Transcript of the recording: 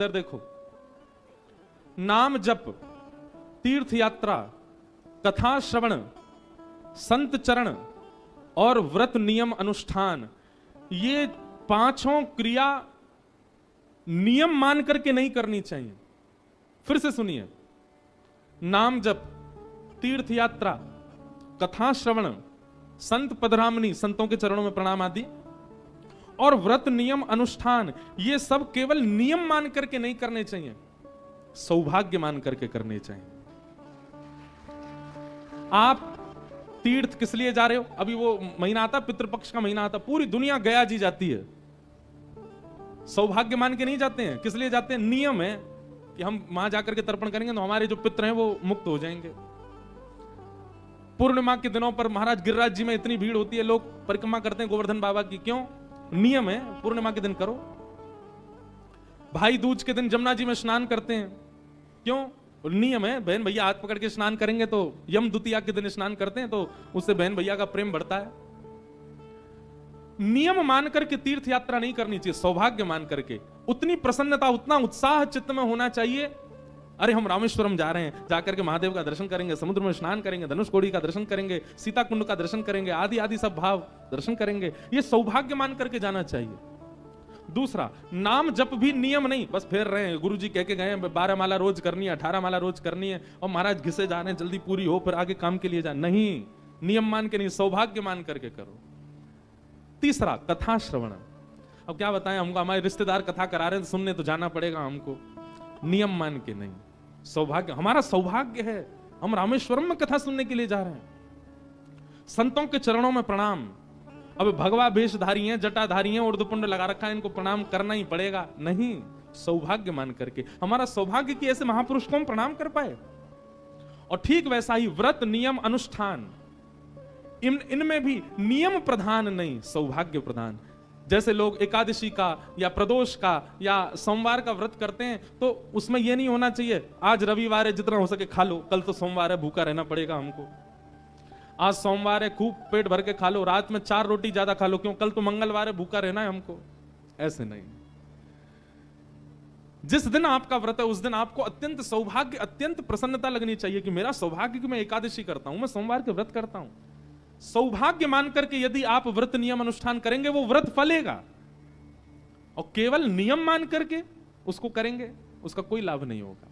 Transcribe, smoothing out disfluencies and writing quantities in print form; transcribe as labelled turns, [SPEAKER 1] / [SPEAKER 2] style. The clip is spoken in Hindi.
[SPEAKER 1] इधर देखो, नाम जप, तीर्थ यात्रा, कथा श्रवण, संत चरण और व्रत नियम अनुष्ठान, ये पांचों क्रिया नियम मान करके नहीं करनी चाहिए। फिर से सुनिए, नाम जप, तीर्थ यात्रा, कथा श्रवण, संत पधरामनी, संतों के चरणों में प्रणाम आदि, और व्रत नियम अनुष्ठान, ये सब केवल नियम मान करके नहीं करने चाहिए, सौभाग्य मान करके करने चाहिए। आप तीर्थ किस लिए जा रहे हो? अभी वो महीना आता, पितृपक्ष का महीना आता, पूरी दुनिया गया जी जाती है, सौभाग्य मान के नहीं जाते हैं। किस लिए जाते हैं? नियम है कि हम वहां जाकर के तर्पण करेंगे तो हमारे जो पितृ हैं वो मुक्त हो जाएंगे। पूर्णिमा के दिनों पर महाराज गिरिराज जी में इतनी भीड़ होती है, लोग परिक्रमा करते हैं गोवर्धन बाबा की। क्यों? नियम है, पूर्णिमा के दिन करो। भाई दूज के दिन जमुना जी में स्नान करते हैं, क्यों? नियम है, बहन भैया हाथ पकड़ के स्नान करेंगे तो यम द्वितीया के दिन स्नान करते हैं तो उससे बहन भैया का प्रेम बढ़ता है। नियम मान करके तीर्थ यात्रा नहीं करनी चाहिए, सौभाग्य मान करके। उतनी प्रसन्नता, उतना उत्साह चित्त में होना चाहिए, अरे हम रामेश्वरम जा रहे हैं, जाकर के महादेव का दर्शन करेंगे, समुद्र में स्नान करेंगे, धनुषकोडी का दर्शन करेंगे, सीता कुंड का दर्शन करेंगे, आदि आदि सब भाव दर्शन करेंगे, ये सौभाग्य मान करके जाना चाहिए। दूसरा, नाम जप भी नियम नहीं, बस फेर रहे हैं, गुरुजी कह के गए 12 माला रोज करनी है, 18 माला रोज करनी है, और महाराज घिसे जा रहे हैं, जल्दी पूरी हो फिर आगे काम के लिए जा। नहीं, नियम मान के नहीं, सौभाग्य मान करके करो। तीसरा, कथा श्रवण। अब क्या बताएं, हमको हमारे रिश्तेदार कथा करा रहे हैं, सुनने तो जाना पड़ेगा हमको, नियम मान के नहीं, सौभाग्य, हमारा सौभाग्य है, हम रामेश्वरम में कथा सुनने के लिए जा रहे हैं। संतों के चरणों में प्रणाम। अब भगवा वेशधारी हैं, जटाधारी हैं, उर्दपुंड लगा रखा है, इनको प्रणाम करना ही पड़ेगा, नहीं, सौभाग्य मान करके। हमारा सौभाग्य कि ऐसे महापुरुष को हम प्रणाम कर पाए। और ठीक वैसा ही व्रत नियम अनुष्ठान, इनमें भी नियम प्रधान नहीं, सौभाग्य प्रधान। जैसे लोग एकादशी का या प्रदोष का या सोमवार का व्रत करते हैं, तो उसमें यह नहीं होना चाहिए आज रविवार है जितना हो सके खा लो, कल तो सोमवार है भूखा रहना पड़ेगा हमको। आज सोमवार है खूब पेट भर के खा लो, रात में 4 रोटी ज्यादा खा लो, क्यों? कल तो मंगलवार है भूखा रहना है हमको। ऐसे नहीं, जिस दिन आपका व्रत है उस दिन आपको अत्यंत सौभाग्य, अत्यंत प्रसन्नता लगनी चाहिए कि मेरा सौभाग्य कि मैं एकादशी करता हूं, मैं सोमवार के व्रत करता हूं। सौभाग्य मान करके यदि आप व्रत नियम अनुष्ठान करेंगे वो व्रत फलेगा, और केवल नियम मान करके उसको करेंगे उसका कोई लाभ नहीं होगा।